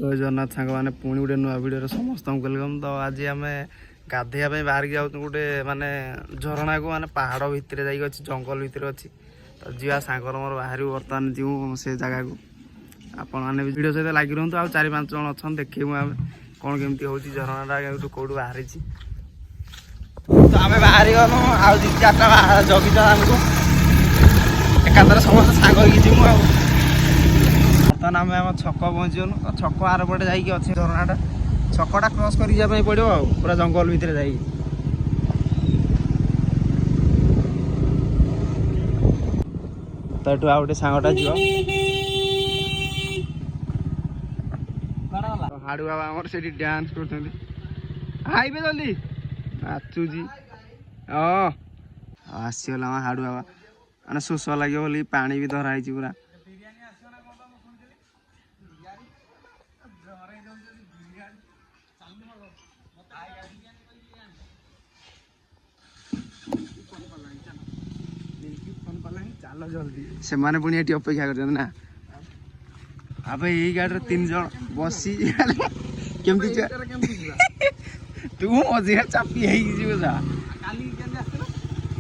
जय जगन्नाथ सांग मैंने पुणी गोटे नुआ भिडियो समस्त वेलकम। तो आज आम गाधेया बाहर जाऊँ गोटे माने झरणा को माने पहाड़ भितर जा जंगल भितर अच्छी तो जा सांगर मोर बाहर बर्तमान जीव से जगह को आपण मैंने भिडियो सहित लगी रुहतु आ 4-5 जन अच्छा देखू आम कौन केमती हो झरना कौट बाहरी तो आम बाहर गलु आ 2-4टा जगिच आमको एकांतर समस्त सांग जीवु आ बर्तमान आम आम छक पहुँचगलु तो छक आरपटे जाइए अच्छे झरनाटा छकटा क्रॉस कर पड़ो आ पूरा जंगल भितर जा तो ये आ गए सांगटा जीव हाड़ू बाबा आमर से डांस कर जल्दी नाचुची आसीगला हाड़ू बाबा मैंने शोष लगे बोली पानी भी धराई पूरा चलो जल्दी से माने पुणी ये अपेक्षा कर ना अब यही गाड़ी 3 जन बसी केमती तू मझे चापी जा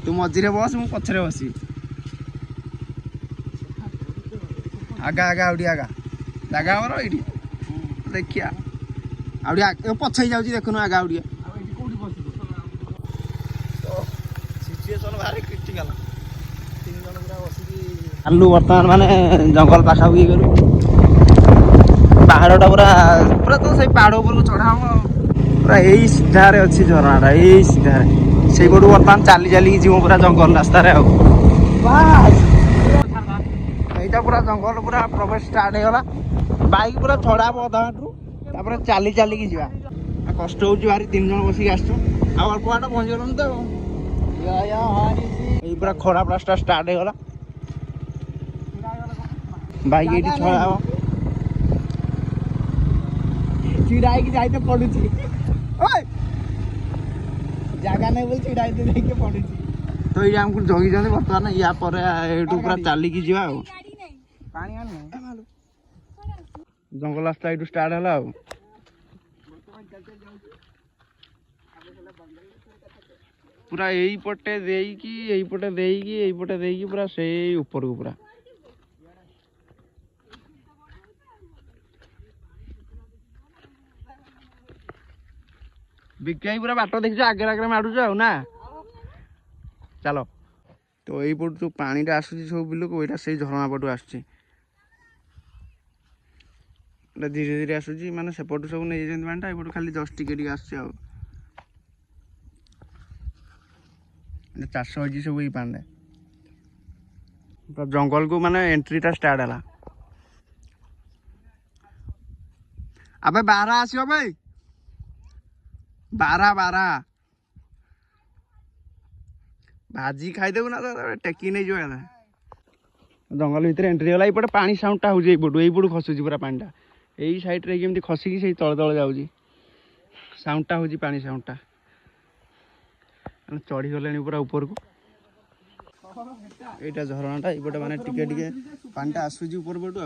तू मझे बस मु पछरे बसी आगा आगा आउडी आगा जागा हमर एठी देखिया आउडी पछई जाउची देखनु आगा आउडी सिचुएशन भारी क्रिटिकल 3 जन पूरा बसी आलू वर्तमान माने जंगल पाखा भी गलु पहाड़टा पूरा पूरा तो सही पहाड़ ऊपर चढ़ा पूरा यही सीधारे अच्छी झरनाटा यही सीधारे से पटू बर्तमान चली चलिकी जीव पूरा जंगल रास्तार यहीटा पूरा जंगल पूरा प्रवेश स्टार्ट होगा बाइक पूरा छड़ा अधा बाटू चली चलिकी जा कष्ट हो भारी 3 जन बसिक आसु अल्प बाट पहुँच गलुन तो यही पूरा खराब रास्ता स्टार्ट होगा बाइक ये छड़ा चिड़ाई की जाइते पड़ुची जगह नहीं बोल चिड़ाई तो जाइके पड़ुची तो ये हमको जगी जने बर्तमान या पर एटू पूरा चाली की जीवा पानी आन जंगल रास्ता एटू स्टार्ट हला पूरा यही पटे देकी यही पटे देकी यही पटे देकी पूरा से ऊपर को पूरा विज्ञाई पूरा बाट देखिए आगे आगे माड़ू ना चलो तो यही पट जो पानीटा आसूँ सब बिलक वहीटा से झरणा पटू आसूँ धीरे धीरे आसूँ माने सेपटू सब नहीं पानीटा एपटू खाली जस्ट टिके आसूँ चाष हो सब ये पानी जंगल को माने एंट्रीटा स्टार्ट है अबे 12 आसो भाई 12 भाजी खाईदेबू ना तो टेकी नहीं जो जंगल भितर एंट्री गला ये पानी साउंडटा हो पटू खसुची पूरा पानीटा यही साइड्रे केमती खसिकी से तले तले जाऊँगी साउंडटा हो पानी साउंडटा चढ़ी गले पूरा ऊपर को यहाँ झरनाटा ये माने टिके टिके पानीटा आसूँ ऊपर पटू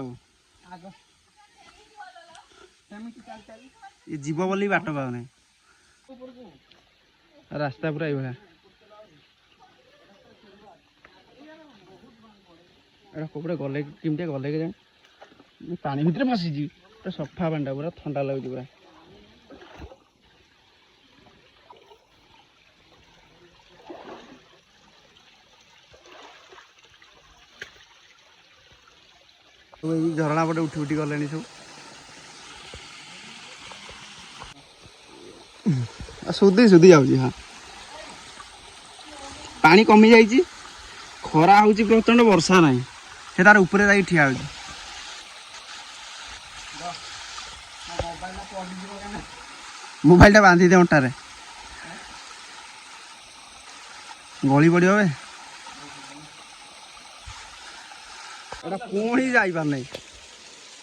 ये जीव बोली बाट पाऊना रास्ता पूरा ये कपड़े गले केमती गले के जाए पानी भितर फसी पूरा सफा पानी पूरा ठंडा लगुच पूरा झरणा पटे उठी उठी गले सब सुधी सुधी जाऊँगी हाँ पानी कमी जाइए खरा हो प्रचंड वर्षा ना से तार ऊपर जा ठिया हो मोबाइल बांधी दे अंटारे गली पड़ो कौन ही जापार नहीं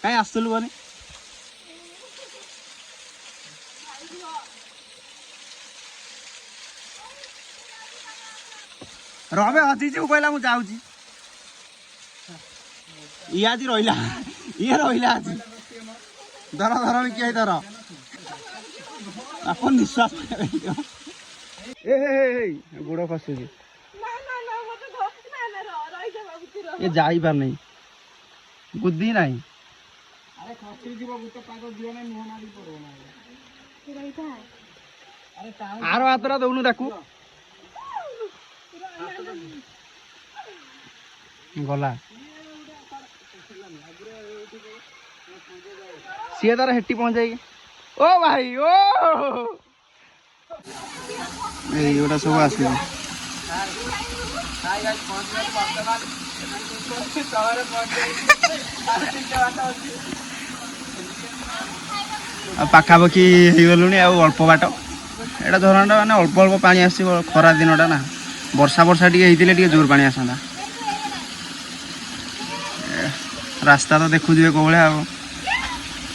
कहीं आसलु बने रवे हजी कहला मुझे जाऊँगी ये आज रहा ये रहा आज ଧର ଧର କିଏ ଧର ଆପଣ ନିଶ୍ୱାସ ଏ ଗୋଡ଼ ଖସୁଛି ଏ ଯାଇପାରୁନି ବୁଦ୍ଧି ନାହିଁ ଆର ହାତଟା ଦଉନୁ ତାକୁ ଗଲା ସିଏ ତାର ହେଟି ପହଞ୍ଚାଇକି ଓ ଭାଇ ଓ ଏଇଗୁଡ଼ା ସବୁ ଆସିବ ପାଖାପାଖି ହେଇଗଲୁଣି ଆଉ ଅଳ୍ପ ବାଟ ଏଇଟା ଝରଣାଟା ମାନେ ଅଳ୍ପ ଅଳ୍ପ ପାଣି ଆସିବ ଖରା ଦିନଟା ନା ବର୍ଷା ଟିକେ ହେଇଥିଲେ ଟିକେ ଜୋର ପାଣି ଆସନ୍ତା ରାସ୍ତା ତ ଦେଖୁଥିବେ କୋଉଭଳିଆ ଆଉ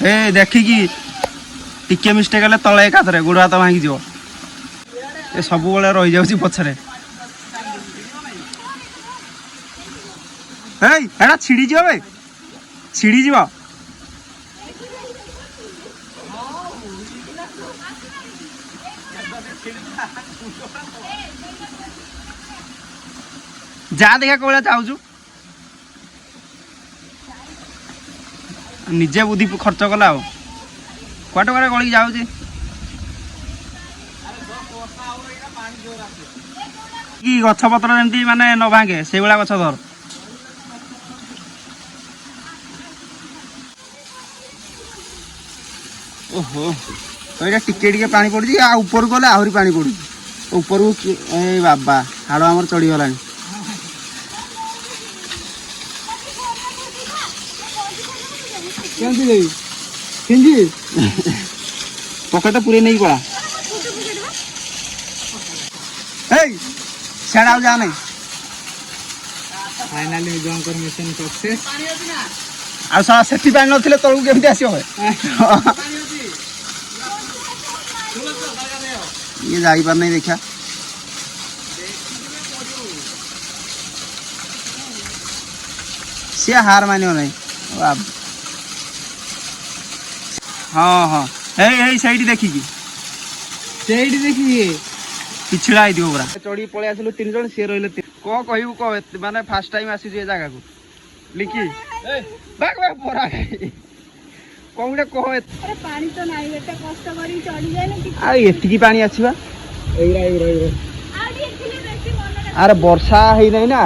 ଏ ଦେଖିକି ଟିକେ ମିଷ୍ଟେକ୍ ହେଲେ ତଳେ ଏକାଥରେ ଗୋଡ଼ ହାତ ଭାଙ୍ଗିଯିବ ଏ ସବୁବେଳେ ରହିଯାଉଛି ପଛରେ ହେଇ ଏଟା ଛିଡ଼ିଯିବ ବେ ଛିଡ଼ିଯିବ ଯା ଦେଖିଆ କୋଉଭଳିଆ ଚାହୁଁଛୁ ନିଜେ ବୁଦ୍ଧି ଖର୍ଚ୍ଚ କଲା ଆଉ କୁଆଡ଼େ କୁଆଡ଼େ ଗଳିକି ଯାଉଛି କି ଗଛ ପତ୍ର ଯେମିତି ମାନେ ନ ଭାଙ୍ଗେ ସେଇଭଳିଆ ଗଛ ଧର ଓହୋ ଏଇଟା ଟିକେ ଟିକେ ପାଣି ପଡୁଛି ଆଉ ଉପରକୁ ଗଲେ ଆହୁରି ପାଣି ପଡୁଛି ଉପରକୁ ଏଇ ବାବା ହାଡ଼ ଆମର ଚଢିଗଲାଣି ପକେଟ ପୁରେଇ ନେଇକି ପଳା ଏଇ ସିଆଡ଼େ ଆଉ ଯା ନାହିଁ फाइनली विजयंकर मिशन सक्सेस ଆଉ ସାରା ସେଠି ପାଣି ନଥିଲେ ତଳକୁ କେମିତି ଆସିବ ଇଏ ଯାଇପାରୁନାହିଁ ଦେଖିଆ ସିଏ ହାର ମାନିବ ନାହିଁ ହଁ ହଁ ଏଇ ସେଇଠି ଦେଖିକି ପିଛିଡ଼ା ହେଇଥିବ ପୁରା ଚଢ଼ିକି ପଳେଇ ଆସିଲୁ 3 ଜଣ ସିଏ ରହିଲେ କଣ କହିବୁ କହ ମାନେ ଫାଷ୍ଟ ଟାଇମ୍ ଆସିଛୁ ଏ ଜାଗାକୁ লিখি বাক বাক পড়া কোনটা কহ আরে পানি তো নাই এটা কষ্ট করি চড়ি যায় না কিছু আর এতিকি পানি আছে বা এইরা আর এখানে বেশি মনে রাখ আরে বর্ষা হেই নাই না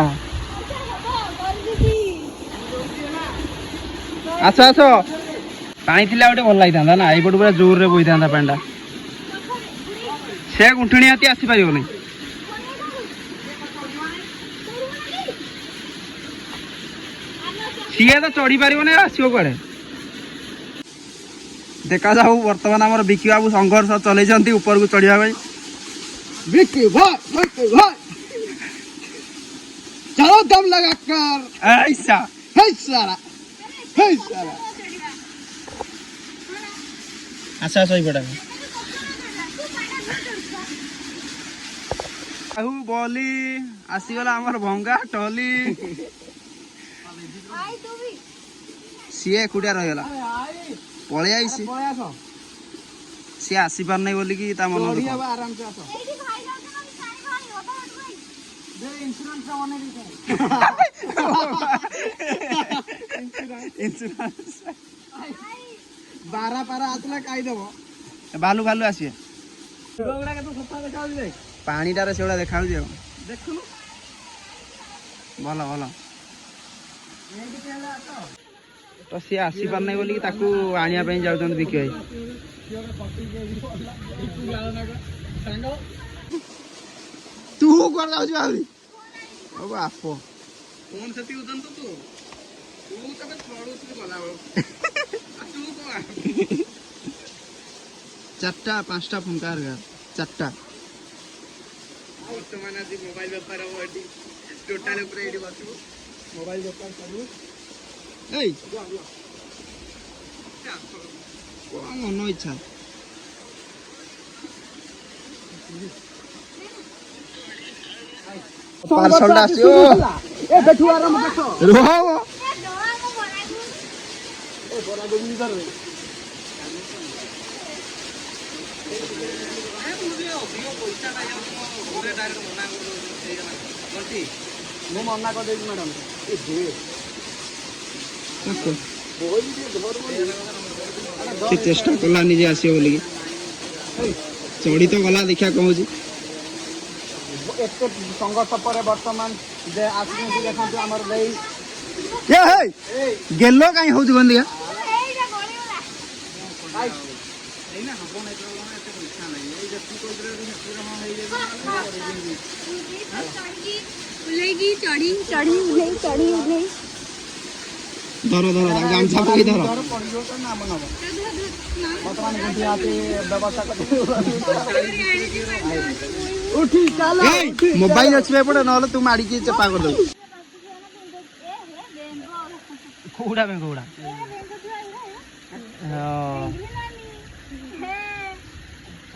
আচ্ছা আচ্ছা পানি থিলা ওটে ভাল লাগিতান্তা না এইপটু পুরা জোর রে বইতান্তা পানিটা সে গুঁঠুনি হাতি আসি পারিব নাই ସିଏ ତ ଚଢି ପାରିବନି ଆସିବ କୁଆଡେ ଦେଖାଯାଉ ବର୍ତ୍ତମାନ ଆମର ବିକି ବାବୁ ସଂଘର୍ଷ ଚଲେଇଛନ୍ତି ଉପରକୁ ଚଢିବା ପାଇଁ विक्की भाई चलो दम लगा कर ऐसा हे सारा ଆସ ଶୋଇପଡା ଆଉ ବଲି ଆସିଗଲା ଆମର ଭଙ୍ଗା ଟଲି ସିଏ ଏକୁଟିଆ ରହିଗଲା ପଳେଇ ଆଇସି ସିଏ ଆସିପାରୁନାହିଁ ବୋଲିକି ତା ମନ ଦୁଃଖ आराम से आसो बारा पारा आसला खाई देबो भालू ଆସିବେ ପାଣିଟାରେ ସେଗୁଡା ଦେଖାଯାଉଛି ଆଉ देखुनु ଭଲ ତ ସିଏ ଆସିପାରୁନାହିଁ ବୋଲିକି ତାକୁ ଆଣିବା ପାଇଁ ଯାଉଛନ୍ତି ବିକି ଭାଇ तू कर जाउछ आउरी ଓ ବାପ फोन सेती उदन तो तू तबे छोड़ू तू गला तू कोला 4टा 5टा फुंकार गार 4टा वर्तमान आदि मोबाइल व्यापार हो एटी टोटल ऊपर एटी बसबो मोबाइल व्यापार करू এই কোন মন ইচ্ছা পার্সলটা আসিও ए बैठू आराम देखो রোহ ओ बड़ा गोविंद कर ମୁଁ ମନା କରିଦେଇଛି ମ୍ୟାଡ଼ାମ ସେ ଚେଷ୍ଟା କଲା ନିଜେ ଆସିବ ବୋଲିକି ଚଢି ତ ଗଲା ଦେଖିବା କଣ ହଉଛି। ଏତେ ସଂଘର୍ଷ ପରେ ବର୍ତ୍ତମାନ ଯେ ଆସୁଛନ୍ତି ଦେଖନ୍ତୁ ଆମର ଦେଇ ଗେଲ କାହିଁ ହଉଛି କଣ ଦେଖିଆ ଧର ଧର ଗାମଛା ପକେଇ ଧର ନାମ ନବ ବର୍ତ୍ତମାନ କିନ୍ତୁ ଆସି ବ୍ୟବସ୍ଥା କରି ଉଠି ଚାଲ ମୋବାଇଲ ଅଛି ଏପଟେ ନହେଲେ ତୁ ମାଡ଼ିକି ଚେପା କରିଦବୁ। କୋଉଟା ପାଇଁ କୋଉଟା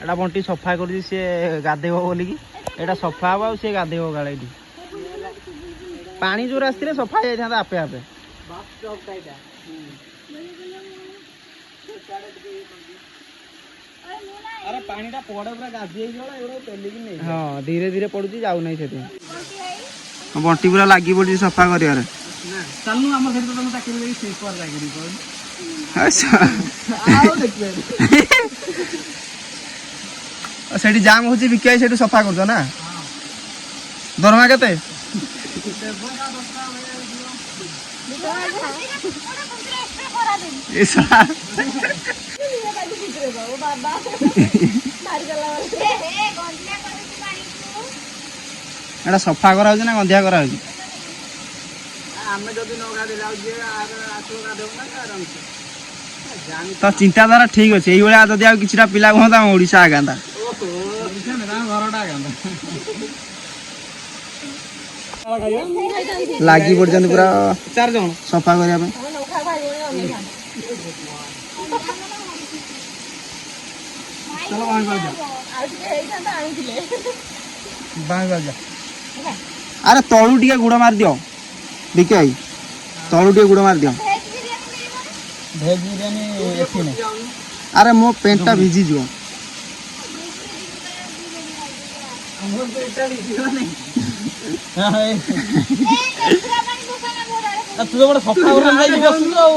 ଏଟା ବଣ୍ଟି ସଫା କରୁଛି ସିଏ ଗାଧେଇବ ବୋଲିକି ଏଟା ସଫା ହବ ଆଉ ସିଏ ଗାଧେଇବ କାଳେ ଏଠି ପାଣି ଯୋଉ ଆସିଥିଲେ ସଫା ହେଇଯାଇଥାନ୍ତା ଆପେ ଆପେ। ଆରେ ପାଣିଟା ପଡେ ପୁରା ଗାଧି ହେଇଗଲା ଏଗୁଡା ପେଲିକି ନେଇ ହଁ ଧୀରେ ଧୀରେ ପଡୁଛି ଯାଉନାହିଁ ସେଥିପାଇଁ ବଣ୍ଟି ପୁରା ଲାଗି ପଡୁଛି ସଫା କରିବାରେ। ଚାଲୁ ଆମ ସେଠି ତମେ ଚାକିରି ଦେଇକି ସ୍ଲିପର ଚାକିରି କରୁ ସେଠି ଜାମ୍ ହଉଛି ବିକି ଭାଇ ସେଠୁ ସଫା କରୁଛ ନା ଦରମା କେତେ? ଏଟା ସଫା କରାହଉଛି ନା ଗନ୍ଧିଆ କରାହଉଛି? ଆମେ ଯଦି ନ ଗାଧେଇଲେ ଆଉ ଯିଏ ଆସିବ ଗାଧେଇବ ନା ଆରାମସେ ତ ଚିନ୍ତାଧାରା ଠିକ ଅଛି ଏଇଭଳିଆ ଯଦି ଆଉ କିଛିଟା ପିଲା ହୁଅନ୍ତା ଆମ ଓଡିଶା ଆଗାନ୍ତା। ଘରଟା ଲାଗି ପଡିଛନ୍ତି ପୁରା 4 ଜଣ ସଫା କରିବା ପାଇଁ। ଆରେ ତଳୁ ଟିକେ ଗୁଡ ମାରିଦିଅ ବିକି ଭାଇ ତଳୁ ଟିକେ ଗୁଡ ମାରିଦିଅ। ଭେଜ ବିରିୟାନୀ ଏଠି ନାହିଁ ଆରେ ମୋ ପ୍ୟାଣ୍ଟ ଟା ଭିଜିଯିବ। ତୁ ଗୋଟେ ସଫା ଯାଇକି ବସୁଛୁ ଆଉ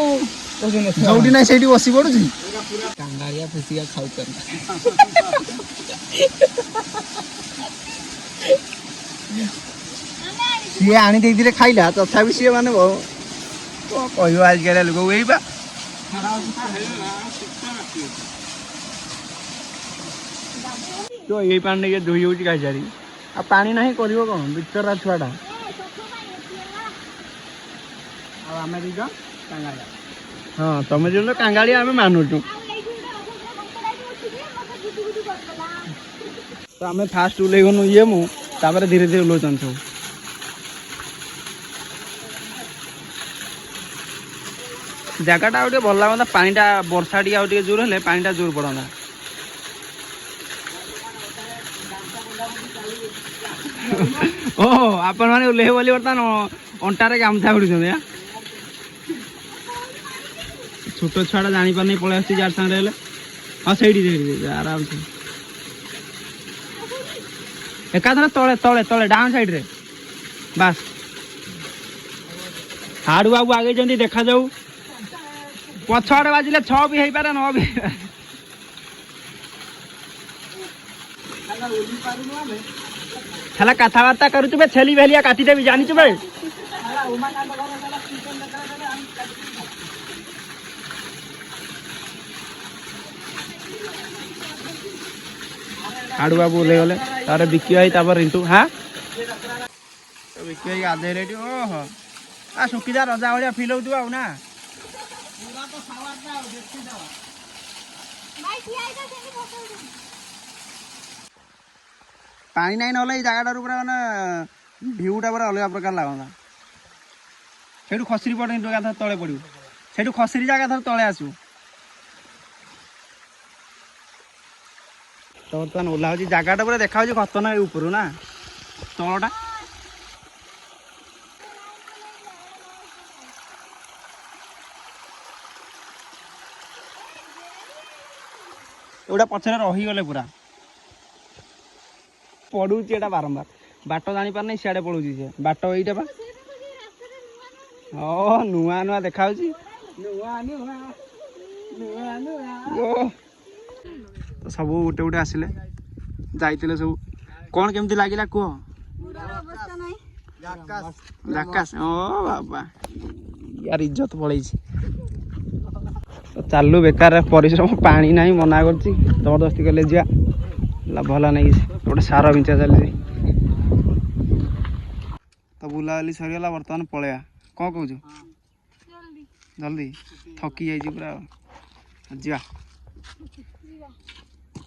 ଯୋଉଠି ନାହିଁ ସେଇଠି ବସି ପଡୁଛି। କାଙ୍ଗାଳିଆ ଫେସିକା ଖାଉଛନ୍ତି ସିଏ ଆଣି ଦେଇଥିଲେ ଖାଇଲା ତଥାପି ସିଏ ମାନେ କଣ କହିବ ଆଜିକାଲି ଲୋକକୁ ଏଇ ବା ଏଇ ପାଣି ଟିକେ ଧୋଇ ହଉଛି ଖାଇସାରି ଆଉ ପାଣି ନାହିଁ କରିବ କଣ ବିଚରା ଛୁଆଟା। ଆଉ ଆମେ ଦି ଜଣ କାଙ୍ଗାଳିଆ ହଁ ତମେ ଯୋଉ କାଙ୍ଗାଳିଆ ଆମେ ମାନୁଛୁ। ତ ଆମେ ଫାଷ୍ଟ ଓହ୍ଲେଇଗନୁ ଇଏ ମୁଁ ତାପରେ ଧୀରେ ଧୀରେ ଓହ୍ଲଉଛନ୍ତି ସବୁ। ଜାଗାଟା ଆଉ ଟିକେ ଭଲ ଲାଗନ୍ତା ପାଣିଟା ବର୍ଷା ଟିକେ ଆଉ ଟିକେ ଜୋର ହେଲେ ପାଣିଟା ଜୋର ପଡନ୍ତା। ଓହୋ ଆପଣ ମାନେ ଓହ୍ଲେଇବେ ବୋଲି ବର୍ତ୍ତମାନ ଅଣ୍ଟାରେ ଗାମୁଛା ଭିଡୁଛନ୍ତି। ଛୋଟ ଛୁଆଟା ଜାଣିପାରୁନି ପଳେଇ ଆସୁଛି ଯାର ସାଙ୍ଗରେ ହେଲେ ହଁ ସେଇଠି ଆରାମସେ ଏକାଥରେ ତଳେ ତଳେ ତଳେ ଡାହାଣ ସାଇଡରେ ବାସ୍ ହାଡୁ ବାବୁ ଆଗେଇଛନ୍ତି ଦେଖାଯାଉ ପଛ ଆଡେ ବାଜିଲେ 6 ବି ହେଇପାରେ 9 ବି ହେଲା କଥାବାର୍ତ୍ତା କରୁଛୁ ବେ ଛେଲି ଭେଲିଆ କାଟିଦେବି ଜାଣିଛୁ ବେ। ହାଡୁ ବାବୁ ଓହ୍ଲେଇ ଗଲେ ତାପରେ ବିକି ଭାଇ ତାପରେ ରିଣ୍ଟୁ ବିକି ଭାଇ ଗାଧେଇଲେ ଏଠି ଓହୋ ଶୁଖିଯା ରଜା ଭଳିଆ ଫିଲ୍ ହଉଥିବ ଆଉ ନା। ପାଣି ନାହିଁ ନହେଲେ ଏଇ ଜାଗାଟାରୁ ପୁରା ମାନେ ଭିୟୁଟା ପୁରା ଅଲଗା ପ୍ରକାର ଲାଗନ୍ତା। ସେଇଠୁ ଖସିରି ପଡେ ଏକାଥରେ ତଳେ ପଡିବୁ ସେଇଠୁ ଖସିରି ଜାଗା ଧର ତଳେ ଆସିବୁ। ତ ବର୍ତ୍ତମାନ ଓହ୍ଲା ହଉଛି ଜାଗାଟା ପୁରା ଦେଖା ହଉଛି ଖତରନାକ ଉପରୁ ନା ତଳଟା। एगुड़ा पछरे रहीगले पूरा पड़ुची एटा बारंबार बाट जानी पार नहीं सियाड़े पड़ुची से बाट एइटा बा ओ नुआ नुआ देखा तो सब गोटे गोटे आसिले जाइतिले सब कौन केमती लागिला कह जाकास ओ बाबा यार इज्जत पड़े तो चालू बेकार परिश्रम पानी ना मना कर जबरदस्ती कले जा भल नहीं गोटे सार बिंचा चली तो बुलाबुली सरीगला बर्तमान पलैया कौन कौच जल्दी थकी जाइए पूरा जा